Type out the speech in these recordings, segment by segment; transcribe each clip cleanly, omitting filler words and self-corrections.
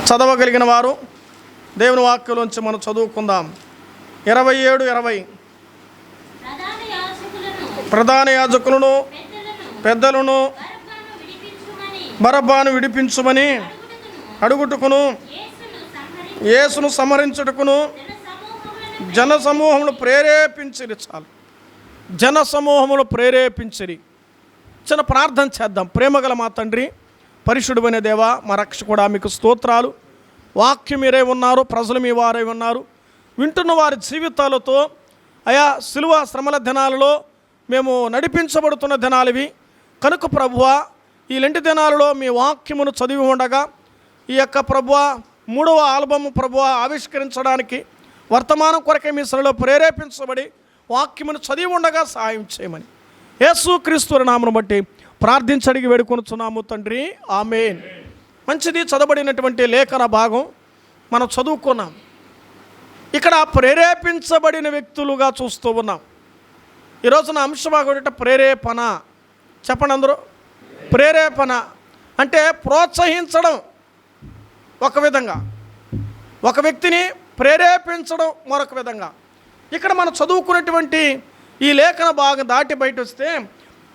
చదవగలిగిన వారు దేవుని వాక్యంలోంచి మనం చదువుకుందాం. 27:20 ప్రధాన యాజకులను పెద్దలను బరబ్బాను విడిపించుమని అడుగుటకును యేసును సంహరించుటకును జన సమూహములు ప్రేరేపించిరి. చాలు, జన సమూహములు ప్రేరేపించిరి. చిన్న ప్రార్థన చేద్దాం. ప్రేమగల మా తండ్రి, పరిశుద్ధమైన దేవా, మా రక్షకుడా, మీకు స్తోత్రాలు. వాక్యం మీరే ఉన్నారు, ప్రజలు మీ వారై ఉన్నారు. వింటున్న వారి జీవితాలతో అయా సిలువ శ్రమల దినాలలో మేము నడిపించబడుతున్న దినాలివి కనుక ప్రభువా, ఈ లెంటి దినాలలో మీ వాక్యమును చదివి ఉండగా ఈ యొక్క ప్రభువా 3వ ఆల్బమ్ ప్రభువా ఆవిష్కరించడానికి వర్తమానం కొరకే మీ శ్రమలో ప్రేరేపించబడి వాక్యమును చదివి ఉండగా సహాయం చేయమని యేసుక్రీస్తు నామమును బట్టి ప్రార్థించడిగి వేడుకొనుచున్నాము తండ్రి, ఆమేన్. మంచిది. చదవబడినటువంటి లేఖన భాగం మనం చదువుకున్నాం. ఇక్కడ ప్రేరేపించబడిన వ్యక్తులుగా చూస్తూ ఉన్నాం. ఈరోజున అంశభాగం ప్రేరేపణ. చెప్పండి అందరూ. ప్రేరేపణ అంటే ప్రోత్సహించడం. ఒక విధంగా ఒక వ్యక్తిని ప్రేరేపించడం మరొక విధంగా. ఇక్కడ మనం చదువుకున్నటువంటి ఈ లేఖన భాగం దాటి బయట వస్తే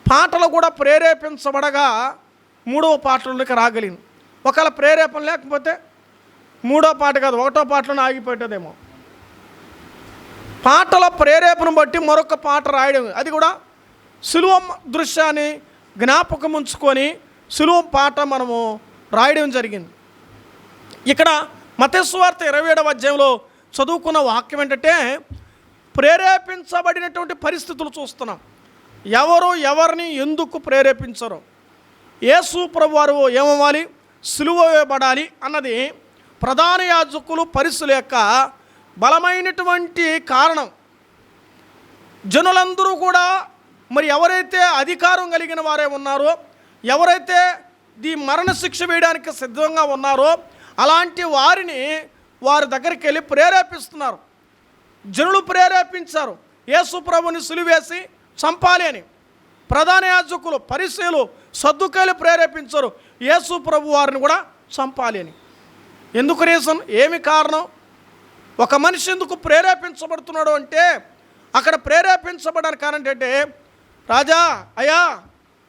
పాటలు కూడా ప్రేరేపించబడగా 3వ పాటలోకి రాగలిగింది. ఒకవేళ ప్రేరేపణ లేకపోతే 3వ పాట కాదు 1వ పాటలోనే ఆగిపోయేదేమో. పాటల ప్రేరేపణ బట్టి మరొక పాట రాయడం, అది కూడా సులువ దృశ్యాన్ని జ్ఞాపకం ఉంచుకొని సులువ పాట మనము రాయడం జరిగింది. ఇక్కడ మత్తయి సువార్త 27వ అధ్యాయంలో చదువుకున్న వాక్యం ఏంటంటే ప్రేరేపించబడినటువంటి పరిస్థితులు చూస్తున్నాం. ఎవరు ఎవరిని ఎందుకు ప్రేరేపించరు, యేసు ప్రభు వారు ఏమవ్వాలి, సిలువ వేయబడాలి అన్నది ప్రధాన యాజకులు పరిశుల యొక్క బలమైనటువంటి కారణం. జనులందరూ కూడా మరి ఎవరైతే అధికారం కలిగిన వారే ఉన్నారో, ఎవరైతే ఈ మరణశిక్ష వేయడానికి సిద్ధంగా ఉన్నారో అలాంటి వారిని వారి దగ్గరికి వెళ్ళి ప్రేరేపిస్తున్నారు. జనులు ప్రేరేపించారు యేసు ప్రభుని సిలువేసి చంపాలి అని. ప్రధాన యాజకులు పరిసయ్యులు సద్దుకాయలు ప్రేరేపించారు యేసు ప్రభు వారిని కూడా చంపాలి అని. ఎందుకు రీజన్, ఏమి కారణం? ఒక మనిషి ఎందుకు ప్రేరేపించబడుతున్నాడు అంటే అక్కడ ప్రేరేపించబడడానికి కారణం ఏంటంటే, రాజా అయ్యా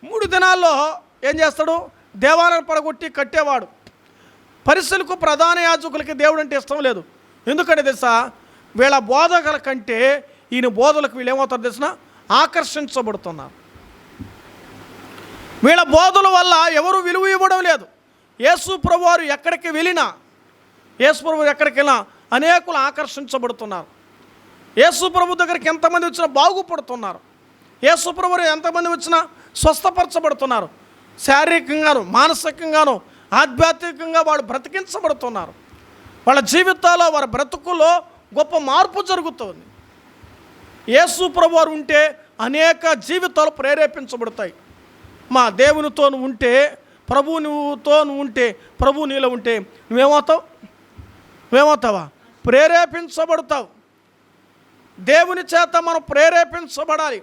3 దినాల్లో ఏం చేస్తాడు, దేవాలయాన్ని పడగొట్టి కట్టేవాడు. పరిసయ్యులకు ప్రధాన యాజకులకి దేవుడు అంటే ఇష్టం లేదు. ఎందుకంటే తెలుసా, వీళ్ళ బోధకుల కంటే ఈయన బోధలకు వీళ్ళు ఏమవుతారు తెలిసిన, ఆకర్షించబడుతున్నారు. వీళ్ళ బోధల వల్ల ఎవరు విలువ ఇవ్వడం లేదు. యేసు ప్రభు వారు ఎక్కడికి వెళ్ళినా, యేసు ప్రభు ఎక్కడికి వెళ్ళినా అనేకులు ఆకర్షించబడుతున్నారు. యేసు ప్రభు దగ్గరికి ఎంతమంది వచ్చినా బాగుపడుతున్నారు. యేసు ప్రభు ఎంతమంది వచ్చినా స్వస్థపరచబడుతున్నారు. శారీరకంగాను మానసికంగాను ఆధ్యాత్మికంగా వాళ్ళు బ్రతికించబడుతున్నారు. వాళ్ళ జీవితాల్లో వారి బ్రతుకుల్లో గొప్ప మార్పు జరుగుతుంది. యేసు ప్రభు వారు ఉంటే అనేక జీవితాలు ప్రేరేపించబడతాయి. మా దేవునితో నువ్వు ఉంటే, ప్రభు నువ్వుతో నువ్వు ఉంటే, ప్రభు నీలో ఉంటే నువ్వేమవుతావా, ప్రేరేపించబడతావు. దేవుని చేత మనం ప్రేరేపించబడాలి.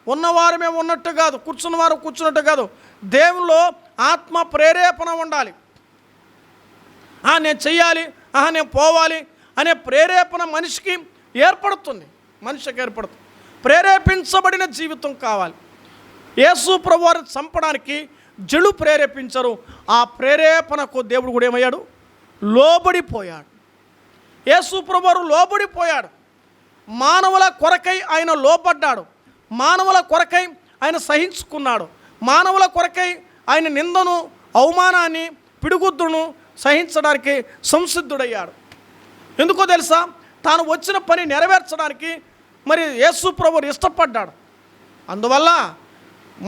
ఉన్నవారు మేము ఉన్నట్టు కాదు, కూర్చున్నవారు కూర్చున్నట్టు కాదు. దేవునిలో ఆత్మ ప్రేరేపణ ఉండాలి. నేను చెయ్యాలి, నేను పోవాలి అనే ప్రేరేపణ మనిషికి ఏర్పడుతుంది. ప్రేరేపించబడిన జీవితం కావాలి. యేసు ప్రభు వారిని చంపడానికి జనులు ప్రేరేపించరు. ఆ ప్రేరేపణకు దేవుడు కూడా ఏమయ్యాడు, లోబడిపోయాడు. యేసు ప్రభు వారు లోబడిపోయాడు. మానవుల కొరకై ఆయన లోబడ్డాడు. మానవుల కొరకై ఆయన సహించుకున్నాడు. మానవుల కొరకై ఆయన నిందను, అవమానాన్ని, పిడుగుద్దును సహించడానికి సంసిద్ధుడయ్యాడు. ఎందుకో తెలుసా, తాను వచ్చిన పని నెరవేర్చడానికి మరి యేసు ప్రభువు ఇష్టపడ్డాడు. అందువల్ల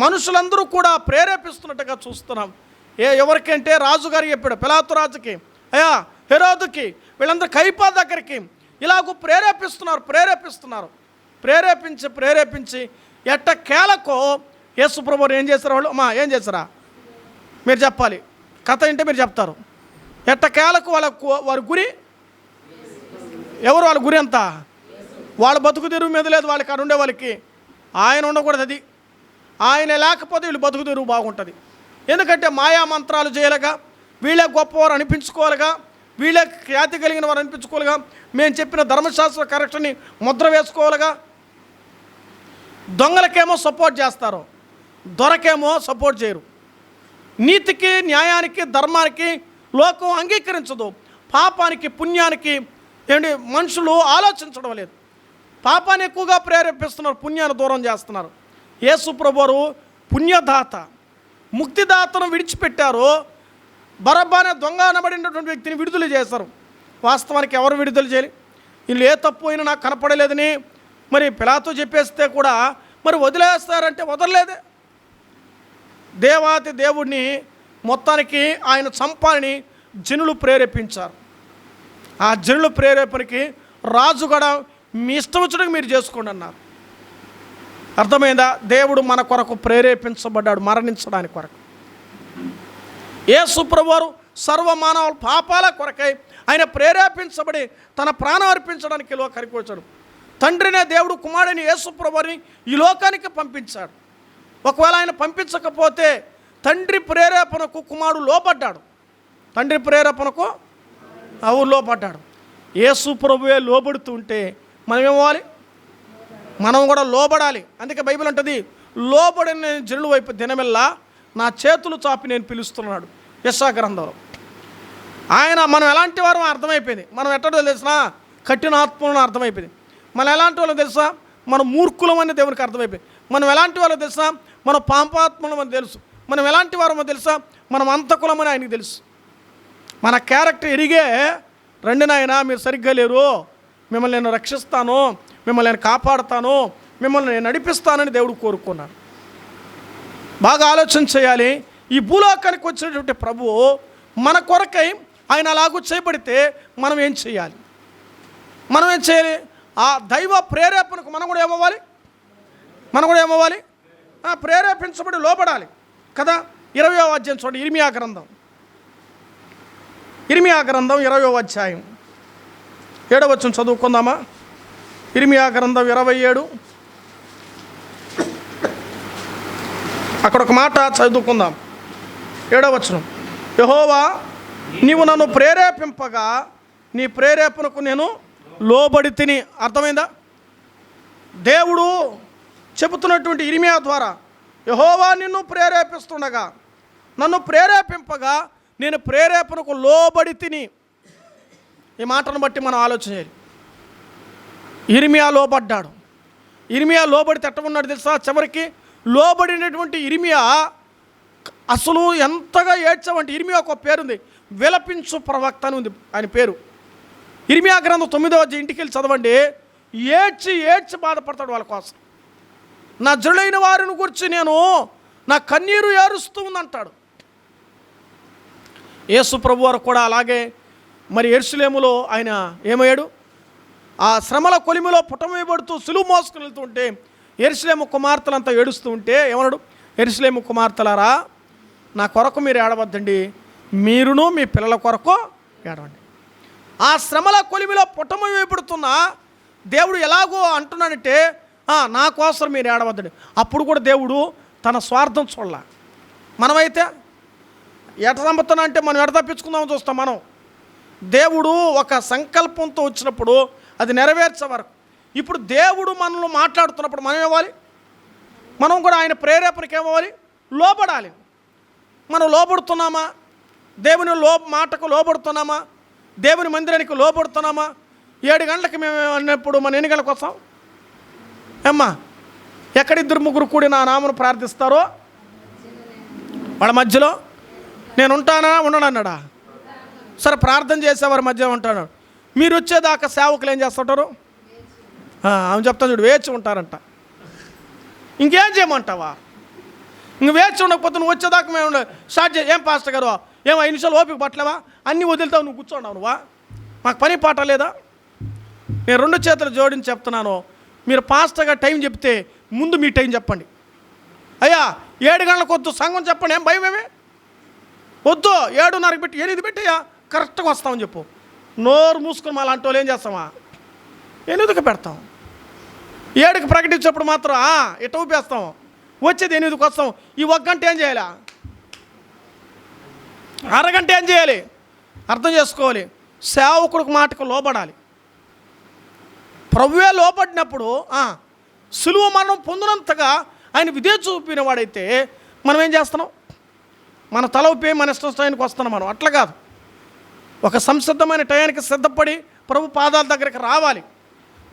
మనుషులందరూ కూడా ప్రేరేపిస్తున్నట్టుగా చూస్తున్నాం. ఎవరికంటే రాజుగారు చెప్పాడు, పిలాతు రాజుకి, అయ్యా హెరోదుకి, వీళ్ళందరూ కైపా దగ్గరికి ఇలాగూ ప్రేరేపిస్తున్నారు. ప్రేరేపించి ఎట్టకేలకో యేసు ప్రభువు ఏం చేశారు వాళ్ళు, ఏం చేశారా మీరు చెప్పాలి, కథ ఏంటే మీరు చెప్తారు. ఎట్టకేలకు వారి గురి ఎవరు, వాళ్ళ గురి అంతా వాళ్ళ బతుకు తెరువు మీద లేదు. వాళ్ళకి అక్కడ ఉండే వాళ్ళకి ఆయన ఉండకూడదు. అది ఆయన లేకపోతే వీళ్ళు బతుకు తెరువు బాగుంటుంది. ఎందుకంటే మాయా మంత్రాలు చేయలేగా, వీళ్ళే గొప్పవారు అనిపించుకోవాలిగా, వీళ్ళే ఖ్యాతి కలిగిన వారు అనిపించుకోవాలిగా, మేము చెప్పిన ధర్మశాస్త్ర కరెక్ట్ని ముద్ర వేసుకోవాలిగా. దొంగలకేమో సపోర్ట్ చేస్తారు, దొరకేమో సపోర్ట్ చేయరు. నీతికి, న్యాయానికి, ధర్మానికి లోకం అంగీకరించదు. పాపానికి, పుణ్యానికి ఏంటి మనుషులు ఆలోచించడం లేదు. పాపాన్ని ఎక్కువగా ప్రేరేపిస్తున్నారు, పుణ్యాన్ని దూరం చేస్తున్నారు. యేసు ప్రభువారు పుణ్యదాత, ముక్తిదాతను విడిచిపెట్టారు. బరబ్బానే దొంగ అనబడినటువంటి వ్యక్తిని విడుదల చేశారు. వాస్తవానికి ఎవరు విడుదల చేయాలి? వీళ్ళు ఏ తప్పు అయినా నాకు కనపడలేదని మరి పిలాతో చెప్పేస్తే కూడా మరి వదిలేస్తారంటే వదలలేదే. దేవాతి దేవుడిని మొత్తానికి ఆయన చంపాలని జనులు ప్రేరేపించారు. ఆ జనుల ప్రేరేపణకి రాజు కూడా మీ ఇష్టం వచ్చినట్టు మీరు చేసుకోండి అన్నారు. అర్థమైందా? దేవుడు మన కొరకు ప్రేరేపించబడ్డాడు, మరణించడానికి కొరకు. యేసు ప్రభువారు సర్వమానవుల పాపాల కొరకై ఆయన ప్రేరేపించబడి తన ప్రాణం అర్పించడానికి ఈ లోకానికి వచ్చాడు. తండ్రినే దేవుడు కుమారుడిని యేసు ప్రభువారిని ఈ లోకానికి పంపించాడు. ఒకవేళ ఆయన పంపించకపోతే తండ్రి ప్రేరేపణకు కుమారుడు లోబడ్డాడు. తండ్రి ప్రేరేపణకు లోబడ్డాడు. యేసు ప్రభువే లోబడుతూ ఉంటే మనం ఏమవ్వాలి? మనం కూడా లోబడాలి. అందుకే బైబిల్ అంటది, లోబడిన జనుల వైపు దినమెల్లా నా చేతులు చాపి నేను పిలుస్తున్నాడు. యెషయా గ్రంథంలో ఆయన మనం ఎలాంటి వారో అర్థమైపోయింది. మనం ఎట్టడో తెలిసినా కఠిన ఆత్మలను అర్థమైపోయింది. మనం ఎలాంటి వాళ్ళో తెలుసా? మనం మూర్ఖులమని దేవునికి అర్థమైపోయింది. మనం ఎలాంటి వాళ్ళో తెలుసా? మనం పాపాత్మలమని తెలుసు. మనం ఎలాంటి వారమో తెలుసా? మనం అంతకులమని ఆయనకి తెలుసు. మన క్యారెక్టర్ ఎరిగే, రండి నాయనా మీరు సరిగ్గా లేరు, మిమ్మల్ని నేను రక్షిస్తాను, మిమ్మల్ని నేను కాపాడుతాను, మిమ్మల్ని నేను నడిపిస్తానని దేవుడు కోరుకున్నాడు. బాగా ఆలోచన చేయాలి. ఈ భూలోకానికి వచ్చినటువంటి ప్రభువు మన కొరకై ఆయన అలాగూ చేయబడితే మనం ఏం చేయాలి? మనం ఏం చేయాలి? ఆ దైవ ప్రేరేపణకు మనం కూడా ఏమవ్వాలి? ప్రేరేపించబడి లోబడాలి కదా. 20వ అధ్యాయం చూడండి, ఇర్మియా గ్రంథం 20వ అధ్యాయం 7వ వచనం చదువుకుందామా? ఇర్మియా గ్రంథం 27 అక్కడ ఒక మాట చదువుకుందాం. 7వ వచనం, యెహోవా నీవు నన్ను ప్రేరేపింపగా నీ ప్రేరేపణకు నేను లోబడి తిని. అర్థమైందా? దేవుడు చెబుతున్నటువంటి ఇర్మియా ద్వారా, యెహోవా నిన్ను ప్రేరేపిస్తుండగా, నన్ను ప్రేరేపింపగా నేను ప్రేరేపణకు లోబడి తిని. ఈ మాటను బట్టి మనం ఆలోచన చేయాలి. ఇర్మియా లోబడ్డాడు. ఇర్మియా లోబడితే ఎట్ట ఉన్నాడు తెలుసా? చివరికి లోబడినటువంటి ఇర్మియా అసలు ఎంతగా ఏడ్చావంటే, ఇర్మియా ఒక పేరుంది, విలపించు ప్రవక్త అని ఉంది ఆయన పేరు. ఇర్మియా గ్రంథం 9వ అధ్యాయం ఇంటికి వెళ్ళి చదవండి. ఏడ్చి బాధపడతాడు వాళ్ళ కోసం. నా జనులైన వారిని గురించి నేను నా కన్నీరు ఏరుస్తూ ఉందంటాడు. యేసు ప్రభు వారు కూడా అలాగే మరి యెరూషలేములో ఆయన ఏమయ్యాడు? ఆ శ్రమల కొలిమిలో పుటమేయబడుతూ సులువు మోసుకుని వెళ్తూ ఉంటే యెరూషలేము కుమార్తెలంతా ఏడుస్తూ ఉంటే ఏమన్నాడు? యెరూషలేము కుమార్తెలారా, నా కొరకు మీరు ఏడవద్దండి, మీరును మీ పిల్లల కొరకు ఏడవండి. ఆ శ్రమల కొలిమిలో పుటమేయబడుతున్న దేవుడు ఎలాగో అంటున్నాడంటే, నా కోసం మీరు ఏడవద్దండి. అప్పుడు కూడా దేవుడు తన స్వార్థం చూడాల. మనమైతే ఎట సంపత్తన అంటే మనం ఎట తప్పించుకుందామని చూస్తాం. మనం దేవుడు ఒక సంకల్పంతో వచ్చినప్పుడు అది నెరవేర్చే వరకు. ఇప్పుడు దేవుడు మనల్ని మాట్లాడుతున్నప్పుడు మనం ఏమవ్వాలి? మనం కూడా ఆయన ప్రేరేపణకి ఏమవ్వాలి? లోబడాలి. మనం లోబడుతున్నామా? దేవుని మాటకు లోబడుతున్నామా? దేవుని మందిరానికి లోబడుతున్నామా? 7 గంటలకు మేము అన్నప్పుడు మన ఎన్ని గంటలకు వస్తాం? ఏమ్మా, ఎక్కడ 2-3 కూడి నా నామను ప్రార్థిస్తారో వాళ్ళ మధ్యలో నేను ఉంటానా ఉండను అన్నాడా? సరే, ప్రార్థన చేసేవారి మధ్య ఉంటాడు. మీరు వచ్చేదాకా సేవకులు ఏం చేస్తుంటారు? ఆమె చెప్తాను చూడు, వేచి ఉంటారంట. ఇంకేం చేయమంటావా? ఇంక వేచి ఉండకపోతే నువ్వు వచ్చేదాకా మేము స్టార్ట్ ఏం పాస్టర్ గారు, 5 నిమిషాలు ఓపిక పట్టలేవా? అన్నీ వదులుతావు, నువ్వు కూర్చోండావు నువ్వా? మాకు పని పాట లేదా? నేను 2 చేతులు జోడించి చెప్తున్నాను, మీరు పాస్టర్గా టైం చెప్తే ముందు మీ టైం చెప్పండి. అయ్యా 7 గంటలకు వద్దు సంఘం చెప్పండి, ఏం భయమేమే వద్దు, 7:30 పెట్టి 8 పెట్టయ్యా కరెక్ట్గా వస్తామని చెప్పు. నోరు మూసుకొని మా లాంటి వాళ్ళు ఏం చేస్తామా? 8కి పెడతాం. 7కి ప్రకటించేప్పుడు మాత్రం ఇట ఊపేస్తాం. వచ్చేది 8కి వస్తాం. ఈ 1 గంట ఏం చేయాలి? అరగంట ఏం చేయాలి? అర్థం చేసుకోవాలి. సేవకుడికి మాటకు లోబడాలి. ప్రభువే లోబడినప్పుడు సులువు మనం పొందినంతగా ఆయన విధే చూపిన వాడైతే మనం ఏం చేస్తున్నాం? మన తల ఊపి మన ఇష్టానికి వస్తున్నాం. మనం అట్లా కాదు. ఒక సంసిద్ధమైన టయానికి సిద్ధపడి ప్రభు పాదాల దగ్గరికి రావాలి.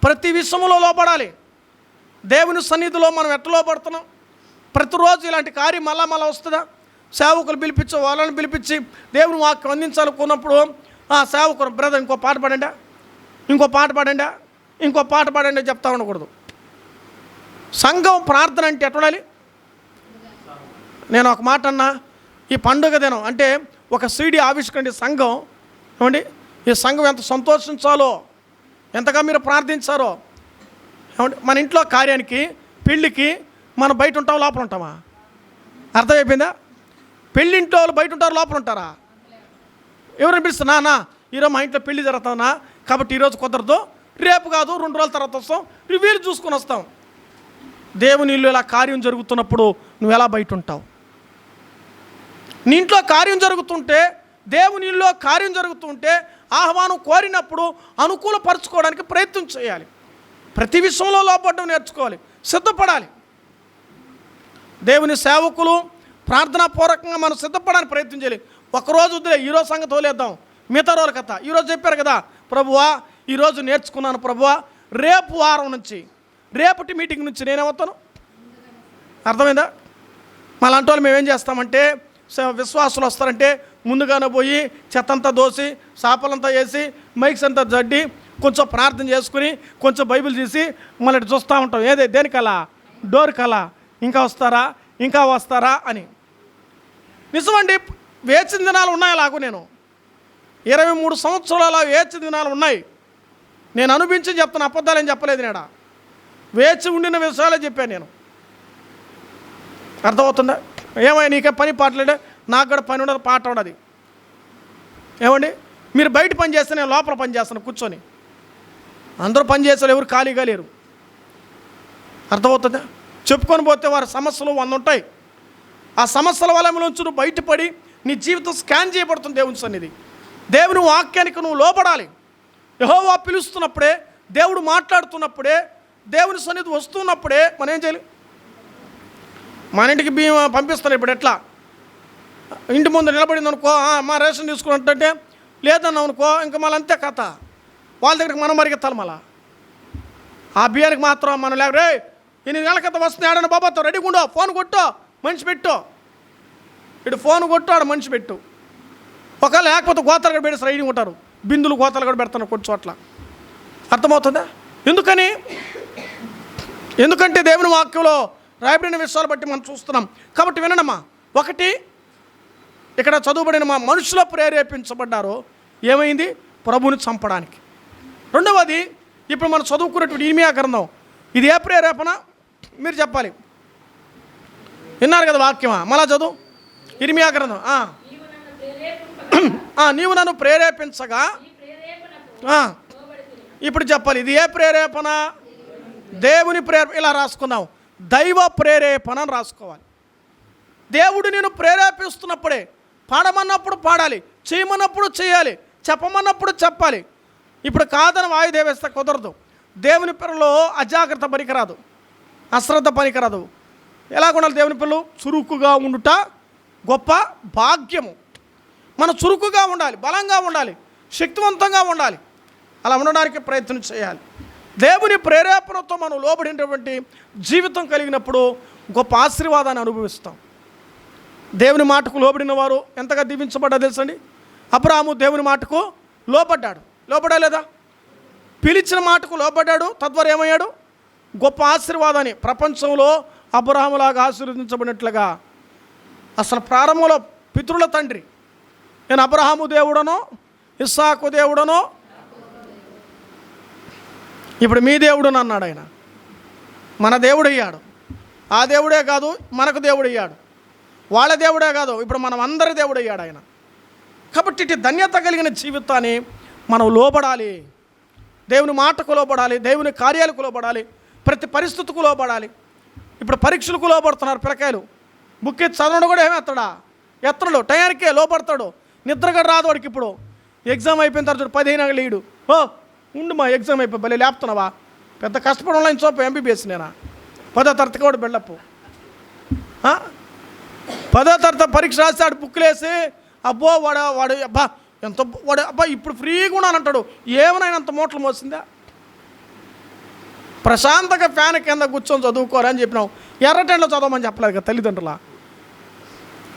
ప్రతి విషయంలో లోపడాలి. దేవుని సన్నిధిలో మనం ఎట్లా లోపడుతున్నాం? ప్రతిరోజు ఇలాంటి కార్యం మళ్ళా వస్తుందా? సేవకులు పిలిపించి వాళ్ళని పిలిపించి దేవుని వాక్యం అందించాలనుకున్నప్పుడు సేవకులు బ్రదర్ ఇంకో పాట పాడండి, ఇంకో పాట పాడండి, ఇంకో పాట పాడండి చెప్తా ఉండకూడదు. సంఘం ప్రార్థన అంటే ఎట్టుండాలి? నేను ఒక మాట అన్నా, ఈ పండుగ దినం అంటే ఒక సీడీ ఆవిష్కరణ సంఘం ఏమండి, ఈ సంఘం ఎంత సంతోషించాలో, ఎంతగా మీరు ప్రార్థించారో ఏమండి. మన ఇంట్లో కార్యానికి పెళ్ళికి మనం బయట ఉంటాం, లోపల ఉంటామా? అర్థమైపోయిందా? పెళ్ళింట్లో వాళ్ళు బయట ఉంటారు, లోపల ఉంటారా? ఎవరు పిలుస్తున్నా నా ఈరోజు మా ఇంట్లో పెళ్ళి జరుగుతానా కాబట్టి ఈరోజు కుదరదు, రేపు కాదు 2 రోజుల తర్వాత వస్తాం, వీలు చూసుకొని వస్తాం. దేవుని ఇల్లు ఇలా కార్యం జరుగుతున్నప్పుడు నువ్వు ఎలా బయట ఉంటావు? నీ ఇంట్లో కార్యం జరుగుతుంటే, దేవుని ఇల్లులో కార్యం జరుగుతుంటే ఆహ్వానం కోరినప్పుడు అనుకూలపరచుకోవడానికి ప్రయత్నం చేయాలి. ప్రతి విషయంలో లోపడడం నేర్చుకోవాలి, సిద్ధపడాలి. దేవుని సేవకులు ప్రార్థనాపూర్వకంగా మనం సిద్ధపడడానికి ప్రయత్నం చేయాలి. ఒకరోజు వద్దులే, ఈరోజు సంగతి వదిలేద్దాం, మిగతా రోజుల కథ. ఈరోజు చెప్పారు కదా, ప్రభువా ఈరోజు నేర్చుకున్నాను ప్రభువా, రేపు వారం నుంచి రేపటి మీటింగ్ నుంచి నేనేమవుతాను? అర్థమైందా? మళ్ళంటి వాళ్ళు మేమేం చేస్తామంటే, విశ్వాసులు వస్తారంటే ముందుగానే పోయి చెత్తంతా దోసి సాపలంతా వేసి మైక్స్ అంతా జడ్డి కొంచెం ప్రార్థన చేసుకుని కొంచెం బైబిల్ తీసి మళ్ళీ చూస్తూ ఉంటాం. దేనికలా? డోర్ కలా, ఇంకా వస్తారా అని. నిజమండి, వేచిన దినాలు ఉన్నాయి. అలాగూ నేను 23 సంవత్సరాల వేచిన దినాలు ఉన్నాయి. నేను అనుభవించి చెప్తాను, అబద్ధాలని చెప్పలేదు. నేడా వేచి ఉండిన విషయాలే చెప్పాను నేను. అర్థమవుతుందా? ఏమైనా నీకే పని పాటలేడే, నాకు కూడా పని ఉండదు, పాట ఉండదు. ఏమండి, మీరు బయట పని చేస్తే నేను లోపల పని చేస్తాను కూర్చొని. అందరూ పని చేస్తారు, ఎవరు ఖాళీగా లేరు. అర్థమవుతుందా? చెప్పుకొని పోతే వారి సమస్యలు 100 ఉంటాయి. ఆ సమస్యల వల్ల నుంచి నువ్వు బయటపడి నీ జీవితం స్కాన్ చేయబడుతుంది దేవుని సన్నిధి. దేవుని వాక్యానికి నువ్వు లోపడాలి. యెహోవా పిలుస్తున్నప్పుడే, దేవుడు మాట్లాడుతున్నప్పుడే, దేవుని సన్నిధి వస్తున్నప్పుడే మనం ఏం చేయాలి? మన ఇంటికి బియ్యం పంపిస్తారు. ఇప్పుడు ఎట్లా? ఇంటి ముందు నిలబడింది అనుకో, మా రేషన్ తీసుకున్నట్టే, లేదన్నా అనుకో, ఇంకా మళ్ళీ అంతే కథ. వాళ్ళ దగ్గరికి మనం మరిగెత్తాలి. మళ్ళా ఆ బియ్యానికి మాత్రం మనం లేక రే 8 నెలల కథ వస్తుంది, ఆడన బాబాతో రెడీగా ఉండో, ఫోన్ కొట్టో, మనిషి పెట్టు, ఇటు ఫోన్ కొట్టు, ఆడ మనిషి పెట్టు. ఒకవేళ లేకపోతే గోతాలు కూడా పెట్టి రైడింగ్ ఉంటారు, బిందులు గోతాలు కూడా పెడతాను కొన్ని చోట్ల. అర్థమవుతుందా? ఎందుకంటే దేవుని వాక్యంలో రాయబడిన విషయాలు బట్టి మనం చూస్తున్నాం. కాబట్టి వినడమ్మా, ఒకటి ఇక్కడ చదువుబడిన మా మనుషులు ప్రేరేపించబడ్డారో ఏమైంది? ప్రభువుని చంపడానికి. రెండవది ఇప్పుడు మనం చదువుకున్నటువంటి ఇర్మియా గ్రంథం, ఇది ఏ ప్రేరేపణ మీరు చెప్పాలి. విన్నారు కదా వాక్యమా? మళ్ళా చదువు. ఇర్మియా గ్రంథం. నీవు నన్ను ప్రేరేపించగా, ఇప్పుడు చెప్పాలి ఇది ఏ ప్రేరేపణ? దేవుని ప్రేరేపణ. ఇలా రాసుకుందాం, దైవ ప్రేరేపణ అని రాసుకోవాలి. దేవుడు నేను ప్రేరేపిస్తున్నప్పుడే, పాడమన్నప్పుడు పాడాలి, చేయమన్నప్పుడు చేయాలి, చెప్పమన్నప్పుడు చెప్పాలి. ఇప్పుడు కాదని వాయుదేవేస్తే కుదరదు. దేవుని పిల్లలు అజాగ్రత్త పనికిరాదు, అశ్రద్ధ పనికిరాదు. ఎలా ఉండాలి? దేవుని పిల్లలు చురుకుగా ఉండుట గొప్ప భాగ్యము. మనం చురుకుగా ఉండాలి, బలంగా ఉండాలి, శక్తివంతంగా ఉండాలి. అలా ఉండడానికి ప్రయత్నం చేయాలి. దేవుని ప్రేరేపణతో మనం లోబడినటువంటి జీవితం కలిగినప్పుడు గొప్ప ఆశీర్వాదాన్ని అనుభవిస్తాం. దేవుని మాటకు లోబడిన వారు ఎంతగా దీవించబడ్డా తెలుసండి. అబ్రాహాము దేవుని మాటకు లోబడ్డాడు. లోబడలేదా? పిలిచిన మాటకు లోబడ్డాడు. తద్వారా ఏమయ్యాడు? గొప్ప ఆశీర్వాదాన్ని, ప్రపంచంలో అబ్రాహాములాగా ఆశీర్వదించబడినట్లుగా. అసలు ప్రారంభంలో పితరుల తండ్రి నేను అబ్రాహాము దేవుడనో, ఇస్సాకు దేవుడనో, ఇప్పుడు మీ దేవుడు అన్నాడు ఆయన. మన దేవుడు అయ్యాడు. ఆ దేవుడే కాదు, మనకు దేవుడు అయ్యాడు. వాళ్ళ దేవుడే కాదు, ఇప్పుడు మనం అందరి దేవుడు అయ్యాడు ఆయన. కాబట్టి ఇటు ధన్యత కలిగిన జీవితాన్ని మనం లోబడాలి. దేవుని మాటకు లోబడాలి, దేవుని కార్యాలకు లోబడాలి, ప్రతి పరిస్థితికి లోబడాలి. ఇప్పుడు పరీక్షలకు లోబడుతున్నారు పిల్లకాయలు. బుక్ ఎత్తి చదవడం కూడా ఏమెత్తాడా? ఎత్తడు, టయానికే లోపడతాడు. నిద్రగా రాదు వాడికి. ఇప్పుడు ఎగ్జామ్ అయిపోయిన తర్వాత 15 లీడు. ఓ ఉండు మా ఎగ్జామ్ అయిపోయి భలే లేపుతున్నావా, పెద్ద కష్టపడి ఆన్లైన్ చోపు ఎంబీబీఎస్ నేనా, 10వ తరగతి కూడా బిల్డప్. 10వ తరగతి పరీక్ష రాసి ఆడు బుక్లు వేసి అబ్బో వాడు అబ్బా ఎంత వాడు అబ్బా ఇప్పుడు ఫ్రీగా ఉన్నానంటాడు. ఏమైనా అంత మూటలు మోసిందా? ప్రశాంతంగా ఫ్యాన్ కింద కూర్చొని చదువుకోరని చెప్పినావు. ఎర్రటెండ్లో చదవమని చెప్పలేదు కదా తల్లిదండ్రుల.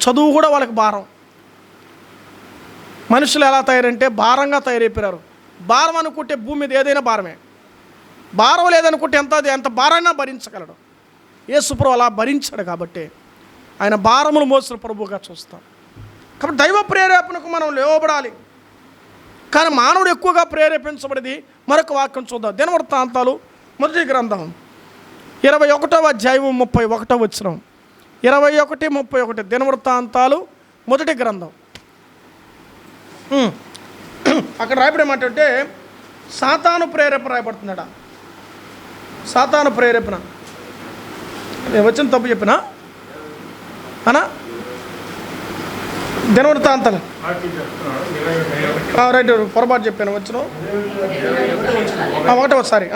చదువు కూడా వాళ్ళకి భారం. మనుషులు ఎలా తయారంటే భారంగా తయారైపోయారు. భారం అనుకుంటే భూమి మీద ఏదైనా భారమే. భారం లేదనుకుంటే ఎంత భారాన్ని భరించగలడు. యేసుప్రభువు అలా భరించాడు కాబట్టి ఆయన భారములు మోసిన ప్రభువుగా చూస్తాం. కాబట్టి దైవ ప్రేరేపణకు మనం లేవబడాలి. కానీ మానవుడు ఎక్కువగా ప్రేరేపించబడింది. మరొక వాక్యం చూద్దాం. దినవృత్తాంతాలు మొదటి గ్రంథం 21వ అధ్యాయం 31వ వచనం. 21:31 దినవృత్తాంతాలు మొదటి గ్రంథం. అక్కడ రాయబడి ఏమంటే సాతాను ప్రేరేపణ రాయబడుతున్నాడా? సాతాను ప్రేరేపణ. నేను వచ్చిన తప్పు చెప్పినా అనా? దినవృత్తాంతాలు రైట్, పొరపాటు చెప్పాను. వచ్చిన ఒకటో సారీ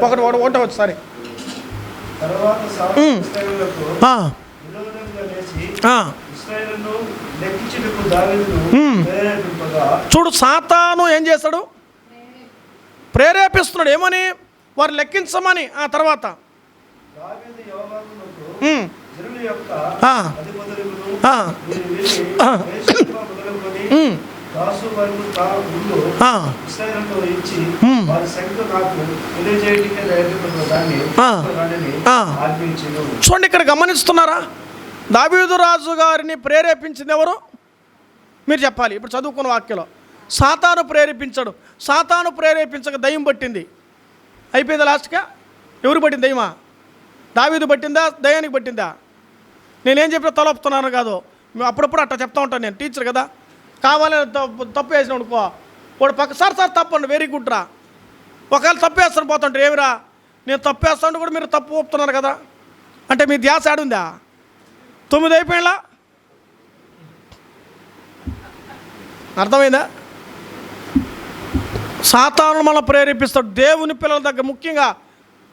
ఒకటో సారీ. చూడు, సాతాను ఏం చేస్తాడు? ప్రేరేపిస్తున్నాడు. ఏమని? వారు లెక్కించమని. ఆ తర్వాత చూడండి, ఇక్కడ గమనిస్తున్నారా? దావీదు రాజు గారిని ప్రేరేపించింది ఎవరు? మీరు చెప్పాలి. ఇప్పుడు చదువుకున్న వాక్యంలో సాతాను ప్రేరేపించాడు. సాతాను ప్రేరేపించక దయ్యం పట్టింది. అయిపోయిందా? లాస్ట్గా ఎవరు పట్టింది? దయ్యమా? దావీదు పట్టిందా? దయ్యానికి పట్టిందా? నేనేం చెప్పినా తలపుతున్నాను కాదు. అప్పుడప్పుడు అట్లా చెప్తా ఉంటాను. నేను టీచర్ కదా. కావాలని తప్పు వేసిన అనుకో, వాడు పక్క సార్ తప్పండి, వెరీ గుడ్ రా. ఒకవేళ తప్పు వేస్తాను పోతుంటారు, ఏమిరా నేను తప్పు వేస్తాను కూడా మీరు తప్పు ఒప్పుతున్నారు కదా అంటే మీ ధ్యాస ఆడుందా? 9 అయిపోయినా అర్థమైందా? సాతాను మనం ప్రేరేపిస్తాడు. దేవుని పిల్లల దగ్గర, ముఖ్యంగా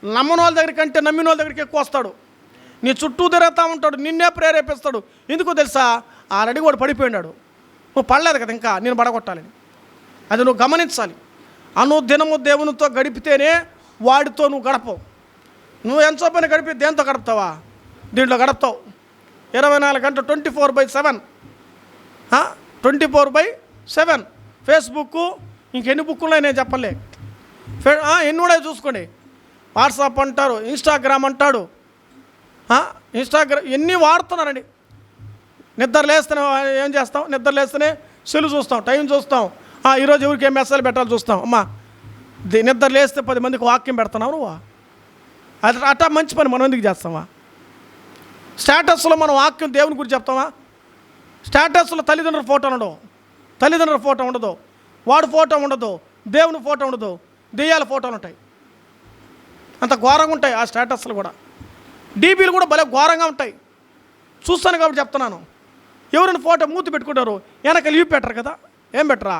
నమ్మని వాళ్ళ దగ్గర కంటే నమ్మిన వాళ్ళ దగ్గరికి ఎక్కువ వస్తాడు. నీ చుట్టూ తిరుగుతూ ఉంటాడు, నిన్నే ప్రేరేపిస్తాడు. ఎందుకో తెలుసా? ఆల్రెడీ వాడు పడిపోయినాడు, నువ్వు పడలేదు కదా, ఇంకా నేను పడగొట్టాలని. అది నువ్వు గమనించాలి. అనుదినము దేవునితో గడిపితేనే వాడితో నువ్వు గడపవు. నువ్వు ఎంతో పని గడిపి దేంతో గడుపుతావా? దీంట్లో గడుపుతావు. 24 గంటలు 24/7 24/7 ఫేస్బుక్, ఇంకెన్ని బుక్కులు నేను చెప్పలే. ఎన్ని కూడా చూసుకోండి. వాట్సాప్ అంటారు, ఇన్స్టాగ్రామ్ అంటాడు. ఇన్స్టాగ్రామ్ ఎన్ని వాడుతున్నారండి. నిద్ర లేస్తేనే ఏం చేస్తాం? నిద్ర లేస్తేనే సెల్ చూస్తాం, టైం చూస్తాం. ఈరోజు ఎవరికి ఏం మెసేజ్ పెట్టాలి చూస్తాం. అమ్మా నిద్ర లేస్తే 10 మందికి వాక్యం పెడుతున్నావు నువ్వు. అది అట్టా మంచి పని మనం ఎందుకు చేస్తావా? స్టేటస్లో మనం వాక్యం దేవుని గురించి చెప్తామా? స్టేటస్లో తల్లిదండ్రుల ఫోటో ఉండదు, తల్లిదండ్రుల ఫోటో ఉండదు, వాడు ఫోటో ఉండదు, దేవుని ఫోటో ఉండదు, దెయ్యాల ఫోటోలు ఉంటాయి. అంత ఘోరంగా ఉంటాయి ఆ స్టేటస్లు కూడా. డీపీలు కూడా భలే ఘోరంగా ఉంటాయి. చూస్తాను కాబట్టి చెప్తున్నాను. ఎవరైనా ఫోటో మూతి పెట్టుకుంటారు, వెనక లీవ్ పెట్టరు కదా. ఏం పెట్టరా?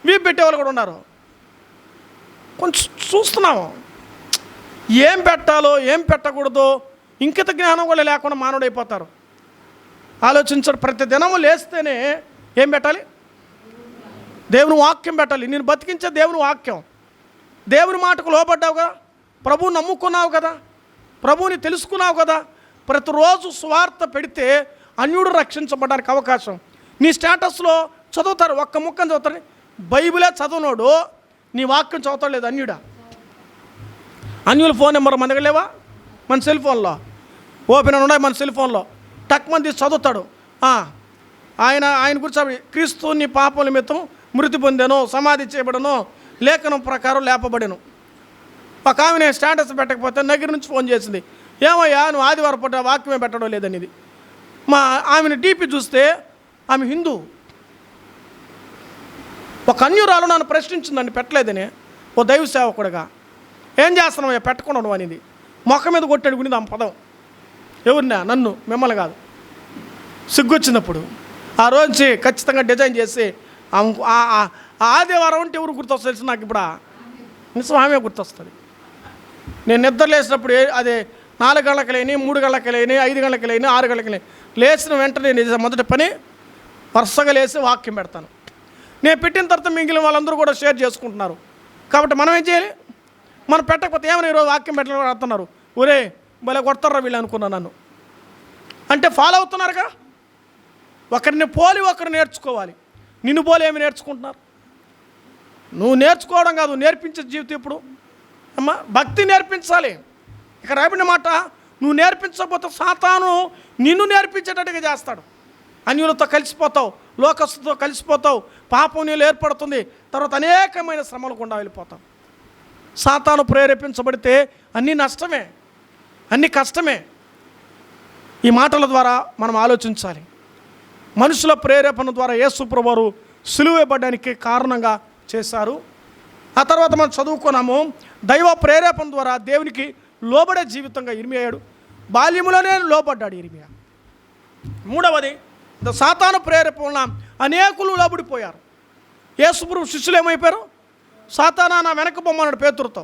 వీపు పెట్టేవాళ్ళు కూడా ఉన్నారు. కొంచెం చూస్తున్నాము. ఏం పెట్టాలో ఏం పెట్టకూడదో ఇంకిత జ్ఞానం కూడా లేకుండా మానవుడైపోతారు. ఆలోచించడు. ప్రతి దినము లేస్తేనే ఏం పెట్టాలి? దేవుని వాక్యం పెట్టాలి. నేను బతికించే దేవుని వాక్యం. దేవుని మాటకు లోబడ్డావు కదా, ప్రభువు నమ్ముకున్నావు కదా, ప్రభువుని తెలుసుకున్నావు కదా. ప్రతిరోజు సువార్త పెడితే అన్యుడు రక్షించబడడానికి అవకాశం. నీ స్టేటస్లో చదువుతారు, ఒక్క ముక్కని చదువుతారు. బైబిలే చదవనోడు నీ వాక్యం చదువుతాడు లేదు అన్యుడా? అన్యుల ఫోన్ నెంబర్ మన దగ్గర లేవా? మన సెల్ ఫోన్లో ఓపెన్ అని ఉన్నాయి. మన సెల్ ఫోన్లో టక్ మంది చదువుతాడు. ఆయన గురించి క్రీస్తు నీ పాపల నిమిత్తం మృతి పొందాను, సమాధి చేయబడను, లేఖనం ప్రకారం లేపబడను. ఒక ఆమె నేను స్టేటస్ పెట్టకపోతే నగిరి నుంచి ఫోన్ చేసింది, ఏమయ్యా నువ్వు ఆదివారం పూట వాక్యమే పెట్టడం లేదనేది. ఆమెను డీపీ చూస్తే ఆమె హిందూ. ఒక అన్యురాలు నన్ను ప్రశ్నించిందండి పెట్టలేదని. ఓ దైవ సేవకుడుగా ఏం చేస్తున్నావు పెట్టకుండా నువ్వు అనేది. మొక్క మీద కొట్టాడు గురించి ఆమె పదం. ఎవరినా? నన్ను, మిమ్మల్ని కాదు. సిగ్గొచ్చినప్పుడు ఆ రోజు ఖచ్చితంగా డిజైన్ చేసి ఆదివారం అంటే ఎవరు గుర్తొస్తుంది తెలుసు నాకు ఇప్పుడు నిజం ఆమె గుర్తొస్తుంది. నేను నిద్ర లేచినప్పుడు అదే 4 గంటలకు లేని, 3 గంటలకు లేని, 5 గంటలకు లేని, 6 గంటలకు లేని, లేచిన వెంటనే నేను మొదటి పని వరుసగా లేచి వాక్యం పెడతాను. నేను పెట్టిన తర్వాత మిగిలిన వాళ్ళందరూ కూడా షేర్ చేసుకుంటున్నారు. కాబట్టి మనం ఏం చేయాలి? మనం పెట్టకపోతే ఏమైనా ఈరోజు వాక్యం పెట్టడం రాస్తున్నారు, ఒరే భలే కొడతారా వీళ్ళు అనుకున్నాను నన్ను అంటే ఫాలో అవుతున్నారుగా. ఒకరిని పోలి ఒకరు నేర్చుకోవాలి. నిన్ను పోలి ఏమి నేర్చుకుంటున్నారు? నువ్వు నేర్చుకోవడం కాదు, నేర్పించే జీవితం ఇప్పుడు అమ్మా భక్తి నేర్పించాలి. ఇక్కడ రాబడిన మాట, నువ్వు నేర్పించకపోతే సాతాను నిన్ను నేర్పించేటట్టుగా చేస్తాడు. అన్యులతో కలిసిపోతావు, లోకస్తుతో కలిసిపోతావు, పాపం నీళ్ళు ఏర్పడుతుంది, తర్వాత అనేకమైన శ్రమలు గుండా వెళ్ళిపోతావు. సాతాను ప్రేరేపించబడితే అన్నీ నష్టమే, అన్నీ కష్టమే. ఈ మాటల ద్వారా మనం ఆలోచించాలి. మనుషుల ప్రేరేపణ ద్వారా యేసు ప్రభువారు సిలువేయబడడానికి కారణంగా చేశారు. ఆ తర్వాత మనం చదువుకున్నాము, దైవ ప్రేరేపణ ద్వారా దేవునికి లోబడే జీవితంగా ఇర్మియా అయ్యాడు. బాల్యములోనే లోబడ్డాడు ఇర్మియా. మూడవది, సాతాను ప్రేరేపణ అనేకులు లోబడిపోయారు. యేసు ప్రభు శిష్యులు ఏమైపోయారు? సాతానా నా వెనక బొమ్మన్నాడు పేతురుతో.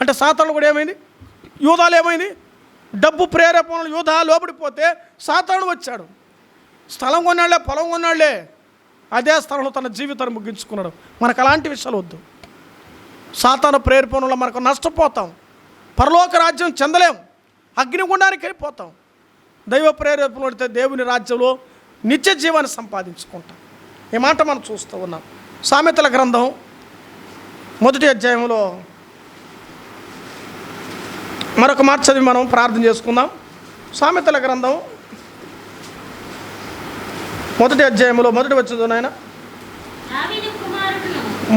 అంటే సాతాను కూడా ఏమైంది? యూదాలు ఏమైంది? డబ్బు ప్రేరేపణలు యూదా లోబడిపోతే సాతాను వచ్చాడు. స్థలం కొన్నాళ్లే, పొలం కొన్నాళ్లే, అదే స్థలంలో తన జీవితాన్ని ముగించుకున్నాడు. మనకు అలాంటి విషయాలు వద్దు. సాతాను ప్రేరేపణలో మనకు నష్టపోతాం, పరలోక రాజ్యం చెందలేం, అగ్నిగుండానికి వెళ్ళిపోతాం. దైవ ప్రేరేపణ పడితే దేవుని రాజ్యంలో నిత్య జీవాన్ని సంపాదించుకుంటాం. ఈ మాట మనం చూస్తూ ఉన్నాం. సామెతల గ్రంథం 1వ అధ్యాయంలో మరొక మాట చదివి మనం ప్రార్థన చేసుకుందాం. సామెతల గ్రంథం 1వ అధ్యాయంలో 1వ వచనం నాయన,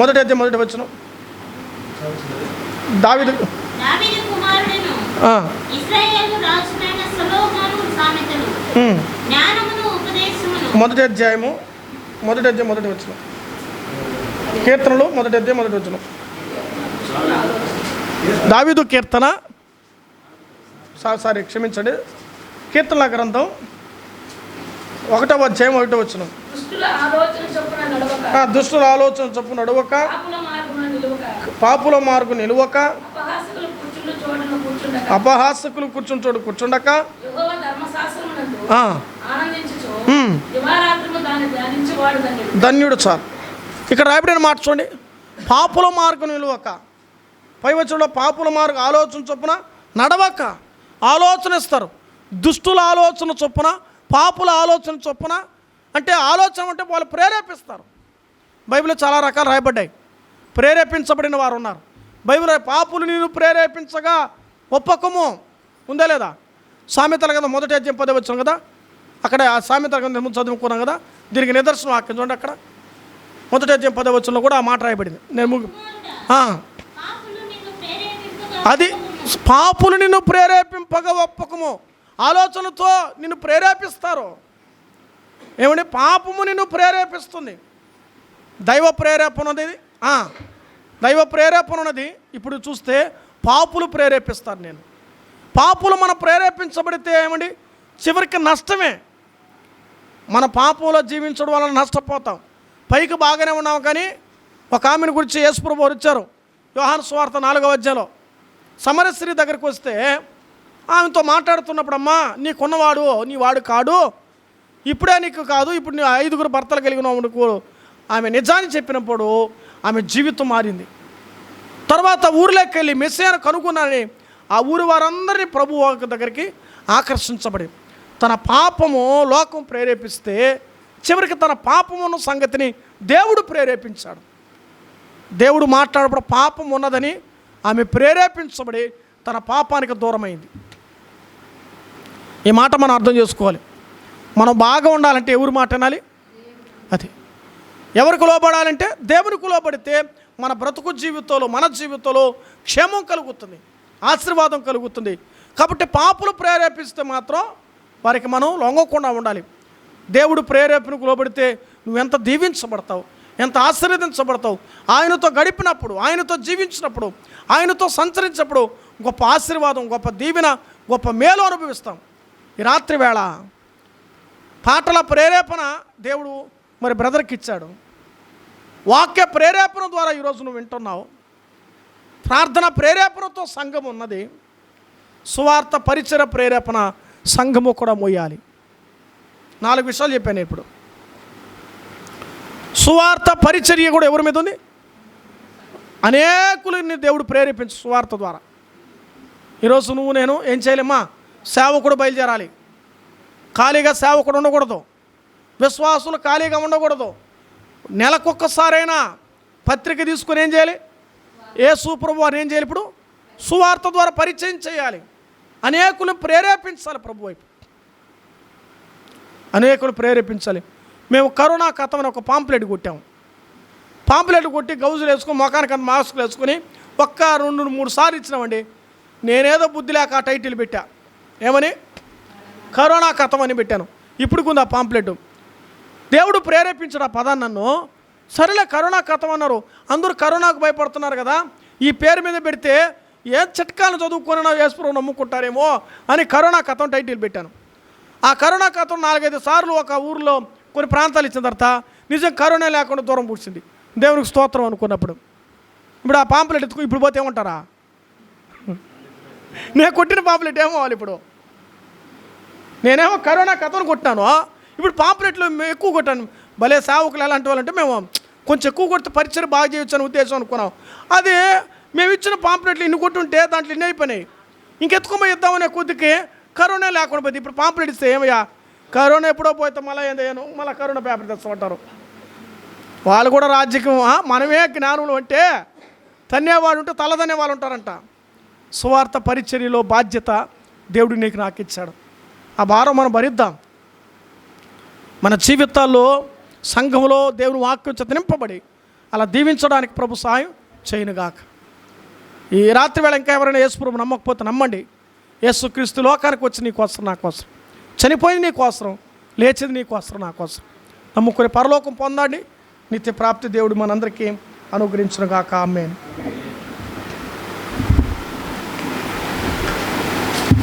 1వ అధ్యాయం 1వ వచనం. దావీదు కుమారుడును ఇశ్రాయేలు రాజునైన సొలొమోను సామెతలు జ్ఞానమును ఉపదేశమును. 1వ అధ్యాయము 1వ వచనం. కీర్తనలు 1వ అధ్యాయం 1వ వచనం. దావీదు కీర్తన, క్షమించండి, కీర్తనల గ్రంథం 1వ అధ్యాయం 1వ వచనం. దుష్టుల ఆలోచన చొప్పున నడవక, పాపుల మార్గు నిలువక, అపహాసకులు కూర్చుని చోటు కూర్చుండక, ధన్యుడు. చాలు. ఇక్కడ రాయబడిన మాట చూడండి, పాపుల మార్గు నిలువక. పై వచనంలో పాపుల మార్గం ఆలోచన చొప్పున నడవక. ఆలోచన ఇస్తారు. దుష్టుల ఆలోచన చొప్పున, పాపుల ఆలోచన చొప్పున. అంటే ఆలోచన అంటే వాళ్ళు ప్రేరేపిస్తారు. బైబిల్లో చాలా రకాలు రాయబడ్డాయి. ప్రేరేపించబడిన వారు ఉన్నారు. బైబిల్ పాపులు నేను ప్రేరేపించగా ఒప్పకము ఉందా లేదా? సామెతల కదా 1వ అధ్యాయం 10వ వచనం కదా. అక్కడ ఆ సామెతల కదా ముందు చదువుకున్నాం కదా. దీనికి నిదర్శనం వాక్యం చూడండి. అక్కడ 1వ అధ్యాయం 10వ వచనంలో కూడా ఆ మాట రాయబడింది. అది పాపులు నిన్ను ప్రేరేపింపగా ఒప్పకము. ఆలోచనతో నిన్ను ప్రేరేపిస్తారు. ఏమండి? పాపము నిన్ను ప్రేరేపిస్తుంది. దైవ ప్రేరేపణ ఉన్నది. దైవ ప్రేరేపణ ఉన్నది. ఇప్పుడు చూస్తే పాపులు ప్రేరేపిస్తారు. నేను పాపులు మనం ప్రేరేపించబడితే ఏమండి చివరికి నష్టమే. మన పాపంలో జీవించడం వలన నష్టపోతాం. పైకి బాగానే ఉన్నాం, కానీ ఒక ఆమెను గురించి యేసు ప్రభువు వచ్చారు. యోహాను సువార్త 4వ అధ్యాయంలో సమరయ స్త్రీ దగ్గరికి వస్తే ఆమెతో మాట్లాడుతున్నప్పుడు, అమ్మా నీకున్నవాడు నీ వాడు కాడు, ఇప్పుడే నీకు కాదు, ఇప్పుడు నీ 5 భర్తలు కలిగిన ఆమె నిజాన్ని చెప్పినప్పుడు ఆమె జీవితం మారింది. తర్వాత ఊరిలోకి వెళ్ళి మెస్సియాను కనుగొన్నానని ఆ ఊరి వారందరినీ ప్రభు దగ్గరికి ఆకర్షించబడి తన పాపము లోకం ప్రేరేపిస్తే చివరికి తన పాపమున్న సంగతిని దేవుడు ప్రేరేపించాడు. దేవుడు మాట్లాడప్పుడు పాపం ఉన్నదని ఆమె ప్రేరేపించబడి తన పాపానికి దూరమైంది. ఈ మాట మనం అర్థం చేసుకోవాలి. మనం బాగా ఉండాలంటే ఎవరి మాట వినాలి? అది ఎవరికి లోబడాలంటే దేవునికి లోబడితే మన బ్రతుకు జీవితంలో, మన జీవితంలో క్షేమం కలుగుతుంది, ఆశీర్వాదం కలుగుతుంది. కాబట్టి పాపులు ప్రేరేపిస్తే మాత్రం వారికి మనం లొంగకుండా ఉండాలి. దేవుడు ప్రేరేపణకు లోబడితే నువ్వెంత దీవించబడతావు, ఎంత ఆశీర్వదించబడతావు. ఆయనతో గడిపినప్పుడు, ఆయనతో జీవించినప్పుడు, ఆయనతో సంచరించినప్పుడు గొప్ప ఆశీర్వాదం, గొప్ప దీవెన, గొప్ప మేలు అనుభవిస్తాం. ఈ రాత్రి వేళ పాటల ప్రేరేపణ దేవుడు మరి బ్రదర్కి ఇచ్చాడు. వాక్య ప్రేరేపణ ద్వారా ఈరోజు నువ్వు వింటున్నావు. ప్రార్థన ప్రేరేపణతో సంఘం ఉన్నది. సువార్త పరిచయ ప్రేరేపణ సంఘము కూడా మోయాలి. 4 విషయాలు చెప్పాను ఇప్పుడు. సువార్త పరిచర్య కూడా ఎవరి మీద ఉంది? అనేకులని దేవుడు ప్రేరేపించు సువార్త ద్వారా. ఈరోజు నువ్వు నేను ఏం చేయలేమా? సేవకుడు బయలుదేరాలి. ఖాళీగా సేవకుడు ఉండకూడదు. విశ్వాసులు ఖాళీగా ఉండకూడదు. నెలకొక్కసారైనా పత్రిక తీసుకుని ఏం చేయాలి? యేసు ప్రభు వారు ఏం చేయాలి? ఇప్పుడు సువార్త ద్వారా పరిచయం చేయాలి. అనేకులు ప్రేరేపించాలి. ప్రభు వైపు అనేకులు ప్రేరేపించాలి. మేము కరోనా కథం అని ఒక పాంప్లెట్ కొట్టాము. పాంప్లెట్ కొట్టి గౌజులు వేసుకొని మొఖానికి అంత మాస్కులు వేసుకొని 1, 2, 3 సార్లు ఇచ్చినామండి. నేనేదో బుద్ధి లేక ఆ టైటిల్ పెట్టా. ఏమని? కరోనా కథం అని పెట్టాను. ఇప్పుడు కొంది ఆ పాంప్లెట్. దేవుడు ప్రేరేపించడు ఆ పదాన్ని నన్ను. సరేలే కరోనా కథం అన్నారు. అందరూ కరోనాకు భయపడుతున్నారు కదా, ఈ పేరు మీద పెడితే ఏ చిట్కాలను చదువుకొని యేసుప్రభు నమ్ముకుంటారేమో అని కరోనా కథం టైటిల్ పెట్టాను. ఆ కరోనా కథం 4-5 సార్లు ఒక ఊరిలో కొన్ని ప్రాంతాలు ఇచ్చిన తర్వాత నిజం కరోనా లేకుండా దూరం పూడ్చింది. దేవునికి స్తోత్రం అనుకున్నప్పుడు. ఇప్పుడు ఆ పాంప్లెట్ ఎత్తుకు ఇప్పుడు పోతే ఏమంటారా? నేను కొట్టిన పాంప్లెట్ ఏమో వాళ్ళు ఇప్పుడు. నేనేమో కరోనా కథను కొట్టినాను, ఇప్పుడు పాంప్లెట్లు ఎక్కువ కొట్టాను. భలే సేవకులు ఎలాంటి వాళ్ళంటే మేము కొంచెం ఎక్కువ కొడితే పరిచయం బాగా చేయొచ్చు అని ఉద్దేశం అనుకున్నాం. అది మేము ఇచ్చిన పాంప్లెట్లు ఇన్ని కొట్టుంటే దాంట్లో ఇన్ని అయిపోయినాయి. ఇంకెత్తుకోమో ఇద్దామనే కొద్దికి కరోనా లేకుండా పోయింది. ఇప్పుడు పాంప్లెట్ ఇస్తే ఏమయ్యా కరోనా ఎప్పుడో పోతే మళ్ళీ ఏందయ్యాను మళ్ళీ కరోనా పేపర్ తెస్తామంటారు. వాళ్ళు కూడా రాజకీయం. మనమే జ్ఞానులు అంటే తన్నేవాడు ఉంటే తలదనే వాళ్ళు ఉంటారంట. సువార్త పరిచర్యలో బాధ్యత దేవుడు నీకు నాకు ఇచ్చాడు. ఆ భారం మనం భరిద్దాం. మన జీవితాల్లో సంఘంలో దేవుని వాక్యం చేత నింపబడి అలా దీవించడానికి ప్రభు సహాయం చేయనుగాక. ఈ రాత్రి వేళ ఇంకా ఎవరైనా యేసు ప్రభు నమ్మకపోతే నమ్మండి. యేసుక్రీస్తు లోకానికి వచ్చి నీ కోసం నా కోసం చనిపోయింది, నీ కోసం లేచింది, నీ కోసం నా కోసం. నమ్ముకుని పరలోకం పొందండి. నిత్య ప్రాప్తి దేవుడు మనందరికీ అనుగ్రహించునుగాక. ఆమేన్.